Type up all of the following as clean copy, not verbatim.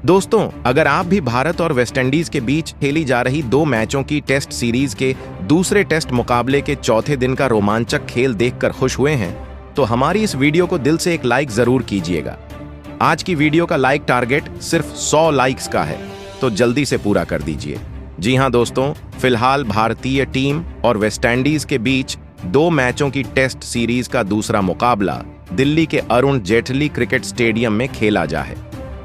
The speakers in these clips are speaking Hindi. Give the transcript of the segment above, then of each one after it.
दोस्तों, अगर आप भी भारत और वेस्टइंडीज के बीच खेली जा रही 2 मैचों की टेस्ट सीरीज के दूसरे टेस्ट मुकाबले के चौथे दिन का रोमांचक खेल देखकर खुश हुए हैं, तो हमारी इस वीडियो को दिल से एक लाइक जरूर कीजिएगा। आज की वीडियो का लाइक टारगेट सिर्फ 100 लाइक्स का है, तो जल्दी से पूरा कर दीजिए। जी हां दोस्तों, फिलहाल भारतीय टीम और वेस्टइंडीज के बीच 2 मैचों की टेस्ट सीरीज का दूसरा मुकाबला दिल्ली के अरुण जेटली क्रिकेट स्टेडियम में खेला जा है,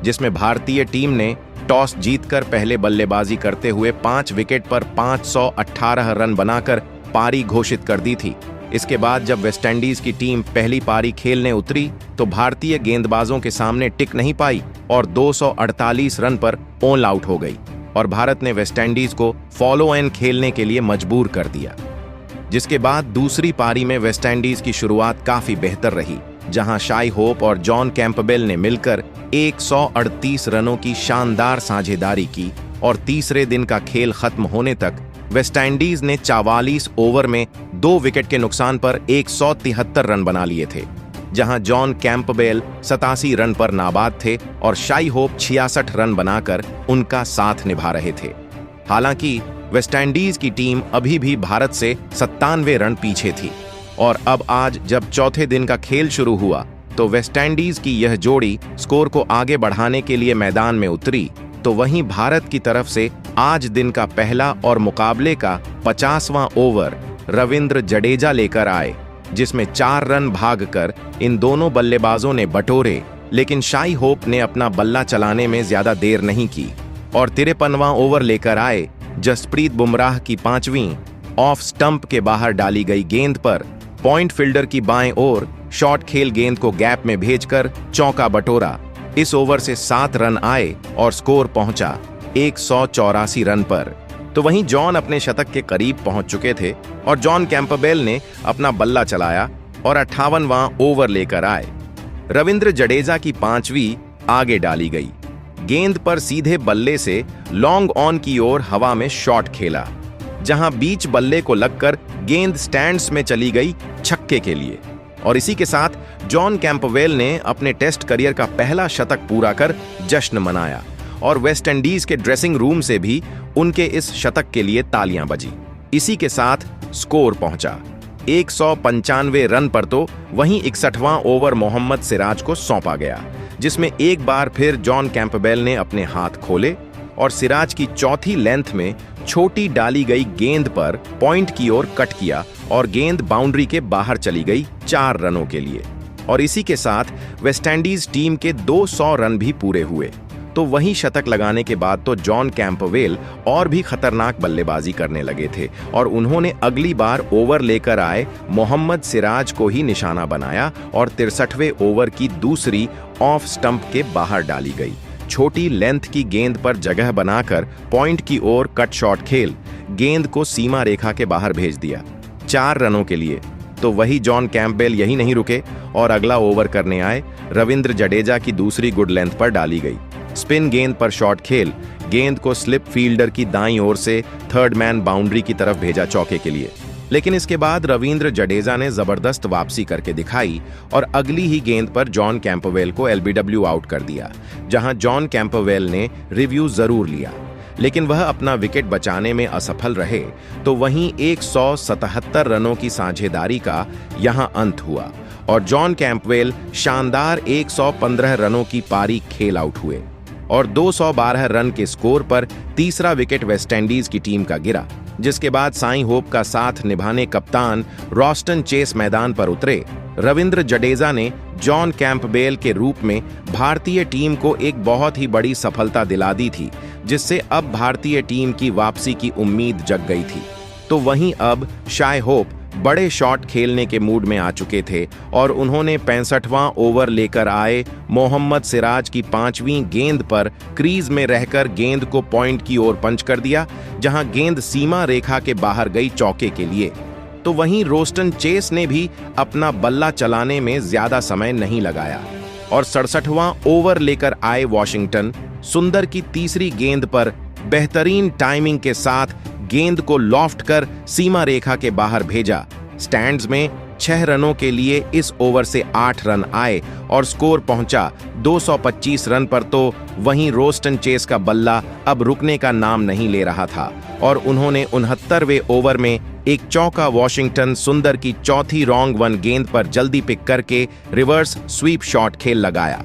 जिसमें भारतीय टीम ने टॉस जीतकर पहले बल्लेबाजी करते हुए 5 विकेट पर 518 रन बनाकर पारी घोषित कर दी थी। इसके बाद जब वेस्टइंडीज की टीम पहली पारी खेलने उतरी तो भारतीय गेंदबाजों के सामने टिक नहीं पाई और 248 रन पर ऑल आउट हो गई और भारत ने वेस्टइंडीज को फॉलो एन खेलने के लिए मजबूर कर दिया। जिसके बाद दूसरी पारी में वेस्टइंडीज की शुरुआत काफी बेहतर रही, जहां शाई होप और जॉन कैंपबेल ने मिलकर 138 रनों की शानदार साझेदारी की और तीसरे दिन का खेल खत्म होने तक वेस्टइंडीज ने 44 ओवर में 2 विकेट के नुकसान पर 173 रन बना लिए थे, जहां जॉन कैंपबेल 87 रन पर नाबाद थे और शाई होप 66 रन बनाकर उनका साथ निभा रहे थे। हालांकि वेस्टइंडीज की टीम अभी भी भारत से 97 रन पीछे थी और अब आज जब चौथे दिन का खेल शुरू हुआ तो वेस्टइंडीज की यह जोड़ी स्कोर को आगे बढ़ाने के लिए मैदान में उतरी, तो वहीं भारत की तरफ से आज दिन का पहला और मुकाबले का 50वां ओवर रविंद्र जडेजा लेकर आए, जिसमें 4 रन भागकर इन दोनों बल्लेबाजों ने बटोरे। लेकिन शाई होप ने अपना बल्ला चलाने में ज्यादा देर नहीं की और 53वां ओवर लेकर आए। जसप्रीत बुमराह की 5वीं ऑफ स्टंप के बाहर डाली गई गेंद पर पॉइंट फील्डर की बाएं ओर शॉर्ट खेल गेंद को गैप में भेजकर चौका बटोरा। इस ओवर से 7 रन आए और स्कोर पहुंचा 184 रन पर। तो वहीं जॉन अपने शतक के करीब पहुंच चुके थे और जॉन कैंपबेल ने अपना बल्ला चलाया और 58वां ओवर लेकर आए। रविंद्र जडेजा की 5वीं आगे डाली गई गेंद पर सीधे बल्ले से लॉन्ग ऑन की ओर हवा में शॉट खेला, जहां बीच बल्ले को लगकर गेंद स्टैंड्स में चली गई छक्के के लिए। और इसी के साथ जॉन कैंपबेल ने अपने टेस्ट करियर का पहला शतक पूरा कर जश्न मनाया और वेस्टइंडीज के ड्रेसिंग रूम से भी उनके इस शतक के लिए तालियां बजी। इसी के साथ स्कोर पहुंचा 195 रन पर। तो वहीं 61वां ओवर मोहम्मद सिराज को सौंपा गया, जिसमें एक बार फिर जॉन कैंपबेल ने अपने हाथ खोले और सिराज की चौथी लेंथ में छोटी डाली गई गेंद पर पॉइंट की ओर कट किया और गेंद बाउंड्री के बाहर चली गई 4 रनों के लिए। और इसी के साथ वेस्टइंडीज टीम के 200 रन भी पूरे हुए। तो वहीं शतक लगाने के बाद तो जॉन कैंपबेल और भी खतरनाक बल्लेबाजी करने लगे थे और उन्होंने अगली बार ओवर लेकर आए मोहम्मद सिराज को ही निशाना बनाया और 63वें ओवर की दूसरी ऑफ स्टंप के बाहर डाली गई छोटी लेंथ की गेंद पर जगह बनाकर पॉइंट की ओर कट शॉट खेल गेंद को सीमा रेखा के बाहर भेज दिया 4 रनों के लिए। तो वही जॉन कैंपबेल यही नहीं रुके और अगला ओवर करने आए। रविंद्र जडेजा की दूसरी गुड लेंथ पर डाली गई स्पिन गेंद पर शॉट खेल गेंद को स्लिप फील्डर की दाईं ओर से थर्ड मैन बाउंड्री की तरफ भेजा चौके के लिए। लेकिन इसके बाद रविंद्र जडेजा ने जबरदस्त वापसी करके दिखाई और अगली ही गेंद पर जॉन कैंपबेल को एलबीडब्ल्यू आउट कर दिया, जहां जॉन कैंपबेल ने रिव्यू जरूर लिया लेकिन वह अपना विकेट बचाने में असफल रहे। तो वहीं 177 रनों की साझेदारी का यहां अंत हुआ और जॉन कैंपबेल शानदार 115 रनों की पारी खेल आउट हुए और 212 रन के स्कोर पर तीसरा विकेट वेस्टइंडीज की टीम का गिरा। जिसके बाद शाई होप का साथ निभाने कप्तान रॉस्टन चेस मैदान पर उतरे। रविंद्र जडेजा ने जॉन कैंपबेल के रूप में भारतीय टीम को एक बहुत ही बड़ी सफलता दिला दी थी, जिससे अब भारतीय टीम की वापसी की उम्मीद जग गई थी। तो वहीं अब शाई होप बड़े शॉट खेलने के मूड में आ चुके थे और उन्होंने 65वां ओवर लेकर आए मोहम्मद सिराज की 5वीं गेंद पर क्रीज में रहकर गेंद को पॉइंट की ओर पंच कर दिया, जहां गेंद सीमा रेखा के बाहर गई चौके के लिए। तो वहीं रोस्टन चेस ने भी अपना बल्ला चलाने में ज्यादा समय नहीं लगाया और 67वां ओवर लेकर आए वॉशिंगटन सुंदर की तीसरी गेंद पर बेहतरीन टाइमिंग के साथ गेंद को लॉफ्ट कर सीमा रेखा के बाहर भेजा। स्टैंड्स में 6 रनों के लिए इस ओवर से 8 रन आए और स्कोर पहुंचा 225 रन पर। तो वहीं रोस्टन चेस का बल्ला अब रुकने का नाम नहीं ले रहा था और उन्होंने 69वें ओवर में एक चौका वॉशिंगटन सुंदर की चौथी रॉन्ग वन गेंद पर जल्दी पिक करके रिवर्स स्वीप शॉट खेल लगाया।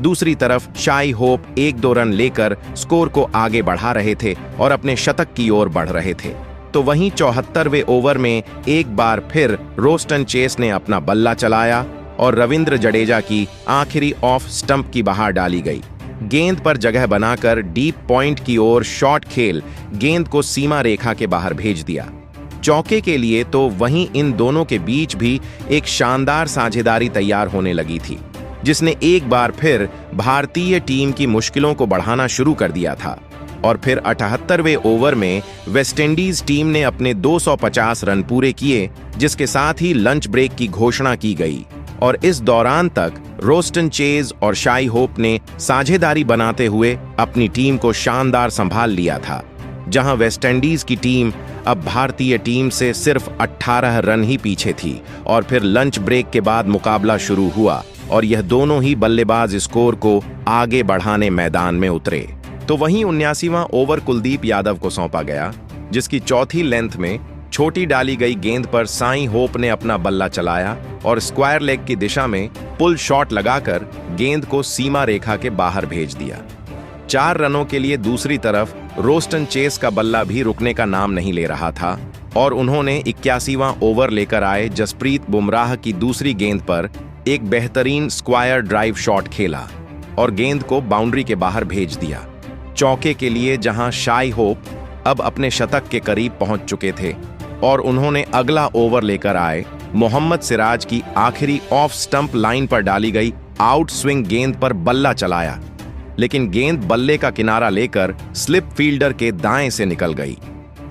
दूसरी तरफ शाई होप 1-2 रन लेकर स्कोर को आगे बढ़ा रहे थे और अपने शतक की ओर बढ़ रहे थे। तो वहीं 74वें ओवर में एक बार फिर रोस्टन चेस ने अपना बल्ला चलाया और रविंद्र जडेजा की आखिरी ऑफ स्टंप की बाहर डाली गई। गेंद पर जगह बनाकर डीप पॉइंट की ओर शॉट खेल गेंद को सीमा रेखा के बाहर भेज दिया चौके के लिए। तो वहीं इन दोनों के बीच भी एक शानदार साझेदारी तैयार होने लगी थी, जिसने एक बार फिर भारतीय टीम की मुश्किलों को बढ़ाना शुरू कर दिया था। और फिर 78वें ओवर में वेस्टइंडीज टीम ने अपने 250 रन पूरे किए, जिसके साथ ही लंच ब्रेक की घोषणा की गई। और इस दौरान तक रोस्टन चेज और शाई होप ने साझेदारी बनाते हुए अपनी टीम को शानदार संभाल लिया था, जहां वेस्टइंडीज की टीम अब भारतीय टीम से सिर्फ 18 रन ही पीछे थी। और फिर लंच ब्रेक के बाद मुकाबला शुरू हुआ और यह दोनों ही बल्लेबाज स्कोर को आगे बढ़ाने मैदान में उतरे। तो वहीं 79वां ओवर कुलदीप यादव को सौंपा गया, जिसकी चौथी लेंथ में छोटी डाली गई गेंद पर साई होप ने अपना बल्ला चलाया और स्क्वायर लेग की दिशा में पुल शॉट लगाकर गेंद को सीमा रेखा के बाहर भेज दिया। 4 रनों के लिए दूसरी तरफ रोस्टन चेस का बल्ला भी रुकने का नाम नहीं ले रहा था और उन्होंने 81वां ओवर लेकर आए जसप्रीत बुमराह की दूसरी गेंद पर एक बेहतरीन स्क्वायर ड्राइव शॉट खेला और गेंद को बाउंड्री के बाहर भेज दिया चौके के लिए, जहां शाई होप अब अपने शतक के करीब पहुंच चुके थे। और उन्होंने अगला ओवर लेकर आए मोहम्मद सिराज की आखिरी ऑफ स्टंप लाइन पर डाली गई आउट स्विंग गेंद पर बल्ला चलाया, लेकिन गेंद बल्ले का किनारा लेकर स्लिप फील्डर के दाएं से निकल गई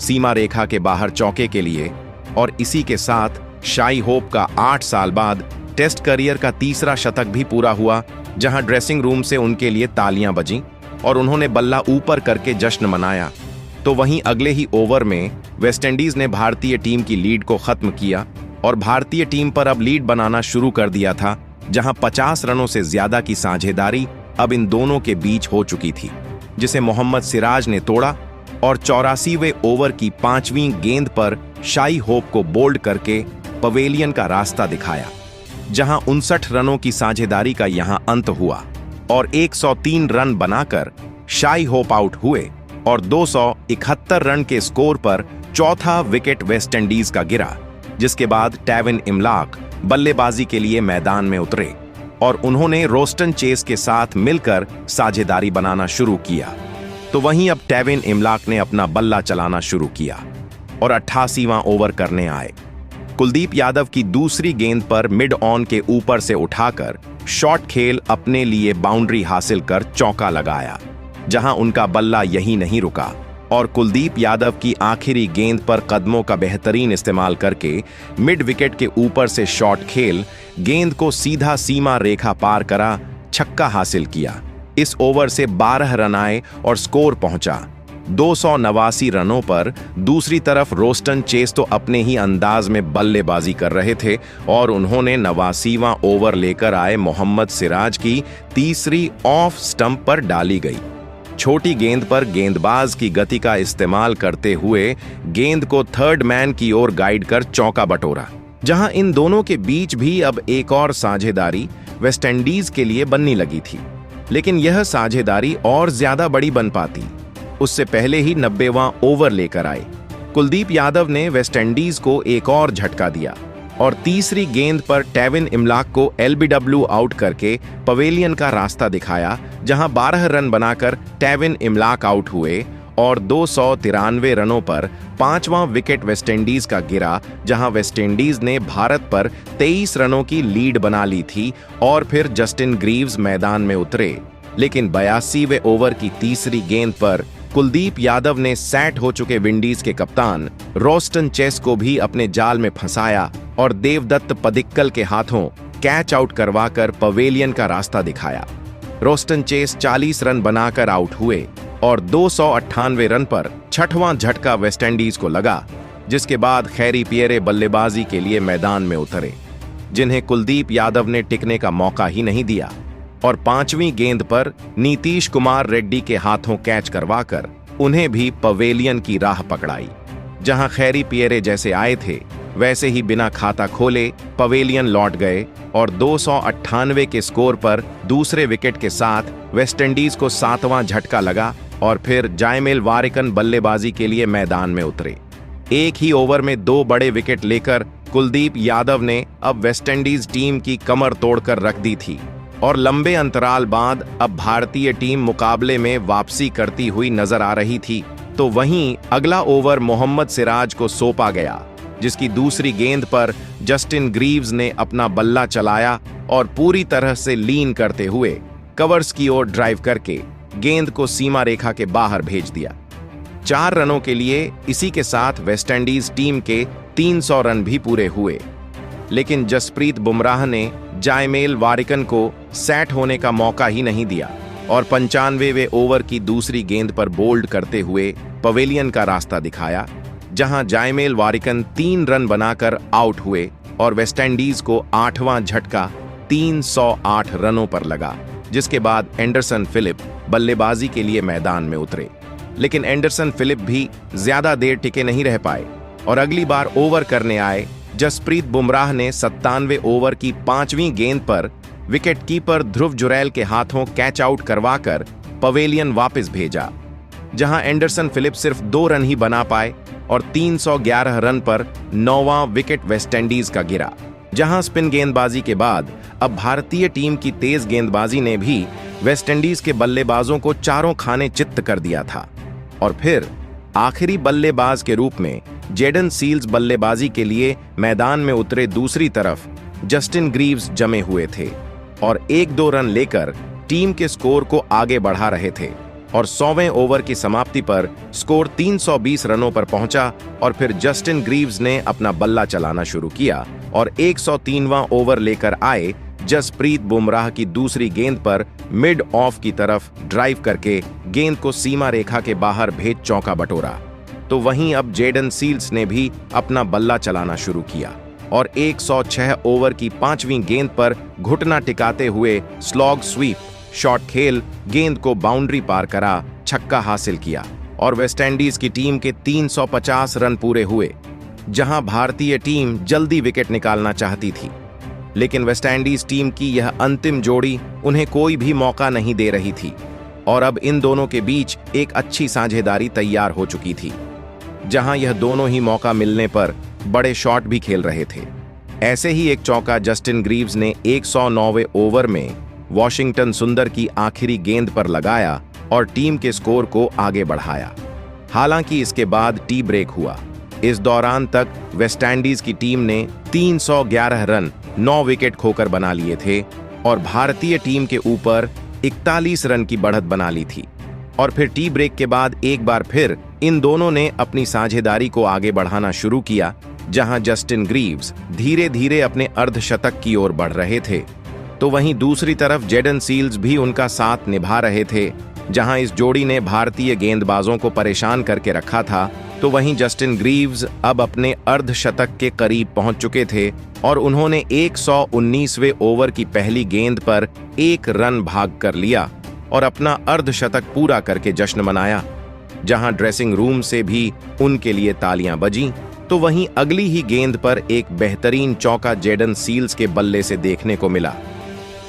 सीमा रेखा के बाहर चौके के लिए। और इसी के साथ शाई होप का 8 साल बाद टेस्ट करियर का तीसरा शतक भी पूरा हुआ, जहां ड्रेसिंग रूम से उनके लिए तालियां बजीं और उन्होंने बल्ला ऊपर करके जश्न मनाया। तो वहीं अगले ही ओवर में वेस्टइंडीज ने भारतीय टीम की लीड को खत्म किया और भारतीय टीम पर अब लीड बनाना शुरू कर दिया था, जहां 50 रनों से ज्यादा की साझेदारी अब इन दोनों के बीच हो चुकी थी, जिसे मोहम्मद सिराज ने तोड़ा और 84वें ओवर की 5वीं गेंद पर शाई होप को बोल्ड करके पवेलियन का रास्ता दिखाया, जहां 59 रनों की साझेदारी का यहां अंत हुआ और 103 रन बनाकर शाई होप आउट हुए और 271 रन के स्कोर पर चौथा विकेट वेस्टइंडीज का गिरा, जिसके बाद टेविन इमलाक बल्लेबाजी के लिए मैदान में उतरे और उन्होंने रोस्टन चेस के साथ मिलकर साझेदारी बनाना शुरू किया। तो वहीं अब टेविन इमलाक ने अपना बल्ला चलाना शुरू किया और 88वां ओवर करने आए। कुलदीप यादव की दूसरी गेंद पर मिड ऑन के ऊपर से उठाकर शॉट खेल अपने लिए बाउंड्री हासिल कर चौका लगाया, जहां उनका बल्ला यहीं नहीं रुका और कुलदीप यादव की आखिरी गेंद पर कदमों का बेहतरीन इस्तेमाल करके मिड विकेट के ऊपर से शॉट खेल गेंद को सीधा सीमा रेखा पार करा छक्का हासिल किया। इस ओवर से 12 रन आए और स्कोर पहुंचा 289 रनों पर। दूसरी तरफ रोस्टन चेस तो अपने ही अंदाज में बल्लेबाजी कर रहे थे और उन्होंने 89वां ओवर लेकर आए मोहम्मद सिराज की तीसरी ऑफ स्टंप पर डाली गई छोटी गेंद पर गेंदबाज की गति का इस्तेमाल करते हुए गेंद को थर्ड मैन की ओर गाइड कर चौका बटोरा, जहां इन दोनों के बीच भी अब एक और साझेदारी वेस्टइंडीज के लिए बनने लगी थी। लेकिन यह साझेदारी और ज्यादा बड़ी बन पाती उससे पहले ही 90वां ओवर लेकर आए। कुलदीप यादव ने वेस्टइंडीज को एक और झटका दिया और तीसरी गेंद पर टेविन इमलाक को एलबीडब्ल्यू आउट करके पवेलियन का रास्ता दिखाया, जहां 12 रन बनाकर टेविन इमलाक आउट हुए और 293 रनों पर 5वां विकेट वेस्टइंडीज का गिरा, जहां वेस्टइंडीज ने भारत पर 23 रनों की लीड बना ली थी। और फिर जस्टिन ग्रीव्स मैदान में उतरे, लेकिन 82वें ओवर की तीसरी गेंद पर कुलदीप यादव ने सेट हो चुके विंडीज के कप्तान रोस्टन चेस को भी अपने जाल में फंसाया और देवदत्त पडिक्कल के हाथों कैच आउट करवाकर पवेलियन का रास्ता दिखाया। रोस्टन चेस 40 रन बनाकर आउट हुए और 298 रन पर 6वां झटका वेस्टइंडीज को लगा, जिसके बाद खैरी पियरे बल्लेबाजी के लिए मैदान में उतरे। जिन्हें कुलदीप यादव ने टिकने का मौका ही नहीं दिया और 5वीं गेंद पर नीतीश कुमार रेड्डी के हाथों कैच करवाकर उन्हें भी पवेलियन की राह पकड़ाई। जहां खैरी पियरे जैसे आए थे वैसे ही बिना खाता खोले पवेलियन लौट गए और 298 के स्कोर पर दूसरे विकेट के साथ वेस्टइंडीज को 7वां झटका लगा और फिर जायमेल वारिकन बल्लेबाजी के लिए मैदान में उतरे। एक ही ओवर में 2 बड़े विकेट लेकर कुलदीप यादव ने अब वेस्टइंडीज टीम की कमर तोड़कर रख दी थी और लंबे अंतराल बाद अब भारतीय टीम मुकाबले में वापसी करती हुई नजर आ रही थी। तो वहीं अगला ओवर मोहम्मद सिराज को सौंपा गया, जिसकी दूसरी गेंद पर जस्टिन ग्रीव्स ने अपना बल्ला चलाया और पूरी तरह से लीन करते हुए कवर्स की ओर ड्राइव करके गेंद को सीमा रेखा के बाहर भेज दिया। 4 रनों के लिए इसी के साथ वेस्टइंडीज टीम के 300 रन भी पूरे हुए, लेकिन जसप्रीत बुमराह ने जायमेल वारिकन को सेट होने का मौका ही नहीं दिया और 95वें ओवर की दूसरी गेंद पर बोल्ड करते हुए पवेलियन का रास्ता दिखाया, जहां जायमेल वारिकन 3 रन बनाकर आउट हुए और वेस्टइंडीज को 8वां झटका 308 रनों पर लगा, जिसके बाद एंडरसन फिलिप बल्लेबाजी के लिए मैदान में उतरे। लेकिन एंडरसन फिलिप भी ज्यादा देर टिके नहीं रह पाए और अगली बार ओवर करने आए जसप्रीत बुमराह ने 97वें ओवर की 5वीं गेंद पर विकेटकीपर ध्रुव जुरैल के हाथों कैच आउट करवाकर पवेलियन वापस भेजा, जहां एंडरसन फिलिप सिर्फ 2 रन ही बना पाए और 311 रन पर 9वां विकेट वेस्टइंडीज का गिरा। जहां स्पिन गेंदबाजी के बाद अब भारतीय टीम की तेज गेंदबाजी ने भी वेस्टइंडीज के बल्लेबाजों को चारों खाने चित्त कर दिया था और फिर आखिरी बल्लेबाज के रूप में जेडन सील्स बल्लेबाजी के लिए मैदान में उतरे। दूसरी तरफ जस्टिन ग्रीव्स जमे हुए थे और 1-2 रन लेकर टीम के स्कोर को आगे बढ़ा रहे थे और 100वें ओवर की समाप्ति पर स्कोर 320 रनों पर पहुंचा और फिर जस्टिन ग्रीव्स ने अपना बल्ला चलाना शुरू किया और 103वां ओवर लेकर आए जसप्रीत बुमराह की दूसरी गेंद पर मिड ऑफ की तरफ ड्राइव करके गेंद को सीमा रेखा के बाहर भेज चौका बटोरा। तो वहीं अब जेडन सील्स ने भी अपना बल्ला चलाना शुरू किया और 106 ओवर की 5वीं गेंद पर घुटना टिकाते हुए स्लॉग स्वीप शॉट खेल गेंद को बाउंड्री पार करा छक्का हासिल किया और वेस्टइंडीज की टीम के 350 रन पूरे हुए, जहां भारतीय टीम जल्दी विकेट निकालना चाहती थी, लेकिन वेस्टइंडीज टीम की यह अंतिम जोड़ी उन्हें कोई भी मौका नहीं दे रही थी और अब इन दोनों के बीच एक अच्छी साझेदारी तैयार हो चुकी थी, जहां यह दोनों ही मौका मिलने पर बड़े शॉट भी खेल रहे थे। ऐसे ही एक चौका जस्टिन ग्रीव्स ने 109वें ओवर में वॉशिंगटन सुंदर की आखिरी गेंद पर लगाया और टीम के स्कोर को आगे बढ़ाया। हालांकि इसके बाद टी ब्रेक हुआ। इस दौरान तक वेस्टइंडीज की टीम ने 311 रन 9 विकेट खोकर बना लिए थे और भारतीय टीम के ऊपर 41 रन की बढ़त बना ली थी और फिर टी ब्रेक के बाद एक बार फिर इन दोनों ने अपनी साझेदारी को आगे बढ़ाना शुरू किया, जहां जस्टिन ग्रीव्स धीरे धीरे अपने अर्धशतक की ओर बढ़ रहे थे, तो वहीं दूसरी तरफ जेडन सील्स भी उनका साथ निभा रहे थे। जहां इस जोड़ी ने भारतीय गेंदबाजों को परेशान करके रखा था, तो वहीं जस्टिन ग्रीव्स अब अपने अर्धशतक के करीब पहुंच चुके थे और उन्होंने 119वें ओवर की पहली गेंद पर 1 रन भाग कर लिया और अपना अर्धशतक पूरा करके जश्न मनाया, जहां ड्रेसिंग रूम से भी उनके लिए तालियां बजीं। तो वहीं अगली ही गेंद पर एक बेहतरीन चौका जेडन सील्स के बल्ले से देखने को मिला,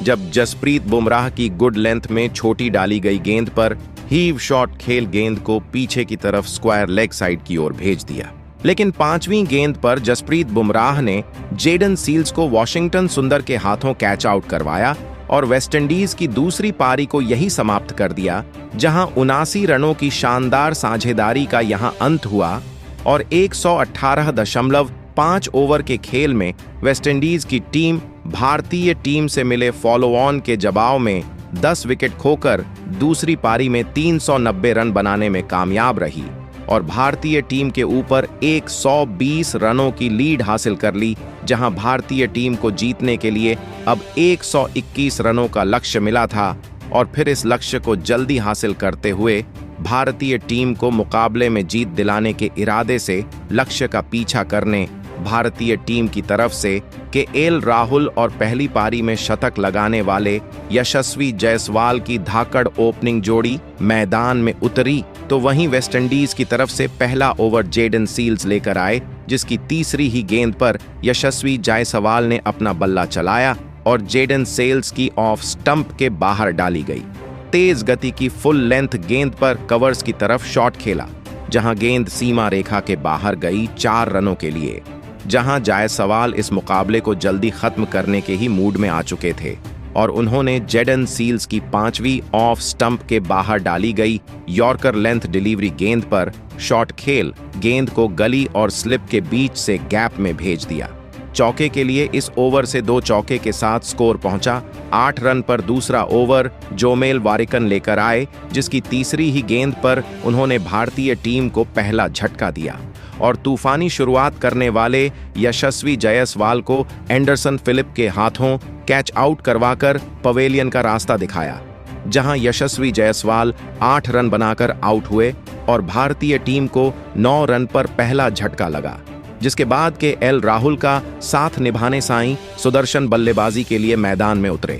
जब जसप्रीत बुमराह की गुड लेंथ में छोटी डाली गई गेंद पर हीव शॉट खेल गेंद को पीछे की तरफ स्क्वायर लेग साइड की ओर भेज दिया। लेकिन 5वीं गेंद पर जसप्रीत बुमराह ने जेडन सील्स को वॉशिंगटन सुंदर के हाथों कैच आउट करवाया और वेस्टइंडीज की दूसरी पारी को यही समाप्त कर दिया, जहां 79 रनों की शानदार साझेदारी का यहां अंत हुआ और 118.5 ओवर के खेल में वेस्टइंडीज की टीम भारतीय टीम से मिले फॉलो ऑन के जवाब में 10 विकेट खोकर दूसरी पारी में 390 रन बनाने में कामयाब रही और भारतीय टीम के ऊपर 120 रनों की लीड हासिल कर ली, जहां भारतीय टीम को जीतने के लिए अब 121 रनों का लक्ष्य मिला था और फिर इस लक्ष्य को जल्दी हासिल करते हुए भारतीय टीम को मुकाबले में जीत दिलाने के इरादे से लक्ष्य का पीछा करने भारतीय टीम की तरफ से केएल राहुल और पहली पारी में शतक लगाने वाले यशस्वी जायसवाल की धाकड़ ओपनिंग जोड़ी मैदान में उतरी, तो वहीं वेस्टइंडीज की तरफ से पहला ओवर जेडन सील्स लेकर आए, जिसकी तीसरी ही गेंद पर यशस्वी जायसवाल ने अपना बल्ला चलाया और जेडन सेल्स की ऑफ स्टंप के बाहर डाली गई। तेज गति की फुल लेंथ गेंद पर कवर्स की तरफ शॉट खेला, जहां गेंद सीमा रेखा के बाहर गई 4 रनों के लिए। जहां जायसवाल इस मुकाबले को जल्दी खत्म करने के ही मूड में आ चुके थे और उन्होंने जेडन सील्स की 5वीं ऑफ स्टंप के बाहर डाली गई यॉर्कर लेंथ डिलीवरी गेंद पर शॉट खेल गेंद को गली और स्लिप के बीच से गैप में भेज दिया। चौके के लिए इस ओवर से 2 चौके के साथ स्कोर पहुंचा। 8 रन पर दूसरा ओवर जोमेल वारिकन लेकर आए, जिसकी तीसरी ही गेंद पर उन्होंने भारतीय टीम को पहला झटका दिया और तूफानी शुरुआत करने वाले यशस्वी जायसवाल को एंडरसन फिलिप के हाथों कैच आउट करवाकर पवेलियन का रास्ता दिखाया, जहां यशस्वी जायसवाल 8 रन बनाकर आउट हुए और भारतीय टीम को 9 रन पर पहला झटका लगा। जिसके बाद केएल राहुल का साथ निभाने साईं सुदर्शन बल्लेबाजी के लिए मैदान में उतरे,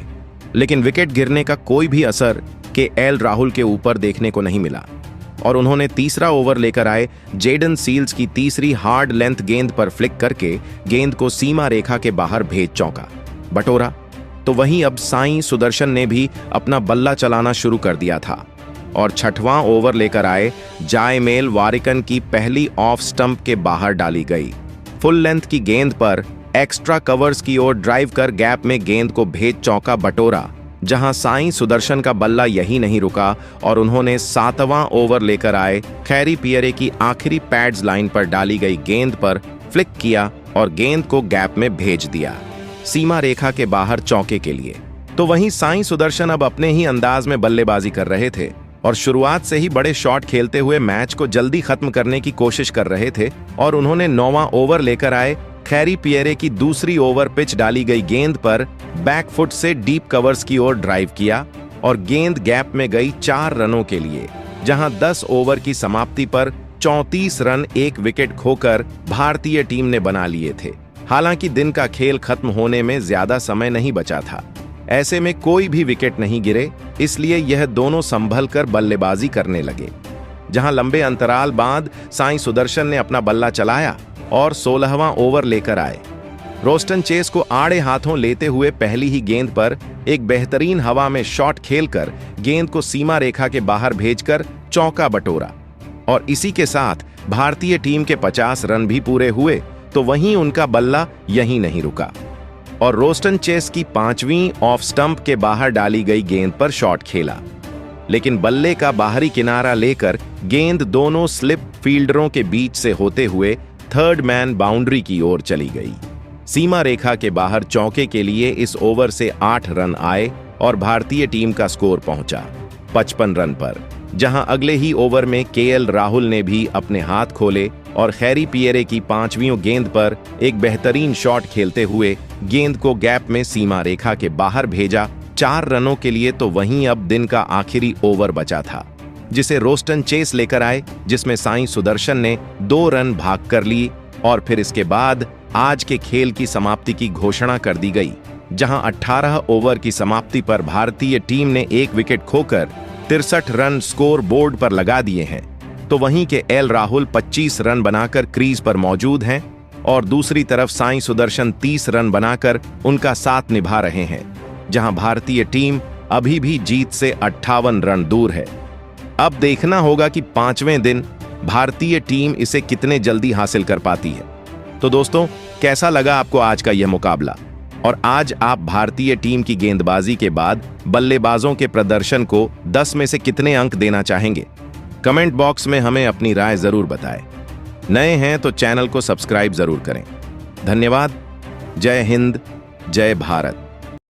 लेकिन विकेट गिरने का कोई भी असर केएल राहुल के ऊपर देखने को नहीं मिला और उन्होंने तीसरा ओवर लेकर आए जेडन सील्स की तीसरी हार्ड लेंथ गेंद पर फ्लिक करके गेंद को सीमा रेखा के बाहर भेज चौका बटोरा। तो वहीं अब साईं सुदर्शन ने भी अपना बल्ला चलाना शुरू कर दिया था और 6वां ओवर लेकर आए जायमेल वारिकन की पहली ऑफ स्टंप के बाहर डाली गई फुल लेंथ की गेंद पर एक्स्ट्रा कवर्स की ओर ड्राइव कर गैप में गेंद को भेज चौका बटोरा, जहां साईं सुदर्शन का बल्ला यही नहीं रुका और उन्होंने 7वां ओवर लेकर आए खैरी पियरे की आखिरी पैड्स लाइन पर डाली गई गेंद पर फ्लिक किया और गेंद को गैप में भेज दिया सीमा रेखा के बाहर चौके के लिए। तो वहीं साईं सुदर्शन अब अपने ही अंदाज में बल्लेबाजी कर रहे थे और शुरुआत से ही बड़े शॉट खेलते हुए मैच को जल्दी खत्म करने की कोशिश कर रहे थे और उन्होंने 9वां ओवर लेकर आए खैरी पियरे की दूसरी ओवर पिच डाली गई गेंद पर बैक फुट से डीप कवर्स की ओर ड्राइव किया और गेंद गैप में गई 4 रनों के लिए, जहां 10 ओवर की समाप्ति पर 34 रन 1 विकेट खोकर भारतीय टीम ने बना लिए थे। हालांकि दिन का खेल खत्म होने में ज्यादा समय नहीं बचा था, ऐसे में कोई भी विकेट नहीं गिरे, इसलिए यह दोनों संभल कर बल्लेबाजी करने लगे। जहां लंबे अंतराल बाद साईं सुदर्शन ने अपना बल्ला चलाया और 16वां ओवर लेकर आए। रोस्टन चेस को आड़े हाथों लेते हुए पहली ही गेंद पर एक बेहतरीन हवा में शॉट खेलकर गेंद को सीमा रेखा के बाहर भेजकर चौका बटोरा और इसी के साथ भारतीय टीम के 50 रन भी पूरे हुए। तो वहीं उनका बल्ला यहीं नहीं रुका और रोस्टन चेस की 5वीं ऑफ स्टंप के बाहर डाली गई गेंद पर शॉट खेला, लेकिन बल्ले का बाहरी किनारा लेकर गेंद दोनों स्लिप फील्डरों के बीच से होते हुए थर्ड मैन बाउंड्री की ओर चली गई। सीमा रेखा के बाहर चौके के लिए इस ओवर से 8 रन आए और भारतीय टीम का स्कोर पहुंचा 55 रन पर, जहां अगले ही ओवर में केएल राहुल ने भी अपने हाथ खोले और खैरी पियरे की 5वीं गेंद पर एक बेहतरीन शॉट खेलते हुए गेंद को गैप में सीमा रेखा के बाहर भेजा 4 रनों के लिए। तो वहीं अब दिन का आखिरी ओवर बचा था, जिसे रोस्टन चेस लेकर आए, जिसमें साईं सुदर्शन ने 2 रन भाग कर लिए और फिर इसके बाद आज के खेल की समाप्ति की घोषणा कर दी गई, जहां 18 ओवर की समाप्ति पर भारतीय टीम ने 1 विकेट खोकर 63 रन स्कोर बोर्ड पर लगा दिए हैं। तो वहीं केएल राहुल 25 रन बनाकर क्रीज पर मौजूद हैं और दूसरी तरफ साईं सुदर्शन 30 रन बनाकर उनका साथ निभा रहे हैं, जहां भारतीय टीम अभी भी जीत से 58 रन दूर है। अब देखना होगा कि 5वें दिन भारतीय टीम इसे कितने जल्दी हासिल कर पाती है। तो दोस्तों, कैसा लगा आपको आज का यह मुकाबला और आज आप भारतीय टीम की गेंदबाजी के बाद बल्लेबाजों के प्रदर्शन को 10 में से कितने अंक देना चाहेंगे? कमेंट बॉक्स में हमें अपनी राय जरूर बताएं। नए हैं तो चैनल को सब्सक्राइब जरूर करें। धन्यवाद। जय हिंद, जय भारत।